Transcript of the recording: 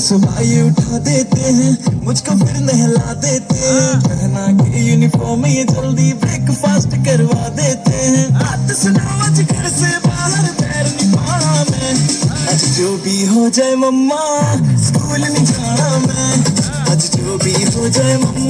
सुबह ये उठा देते हैं, मुझको फिर नहला देते हैं, पहना के यूनिफॉर्म ये जल्दी ब्रेकफास्ट करवा देते हैं। आज सुनाओ आज घर से बाहर पैर नहीं पाना मैं, आज जो भी हो जाए मम्मा स्कूल नहीं जाना मैं, आज जो भी हो जाए मम्मा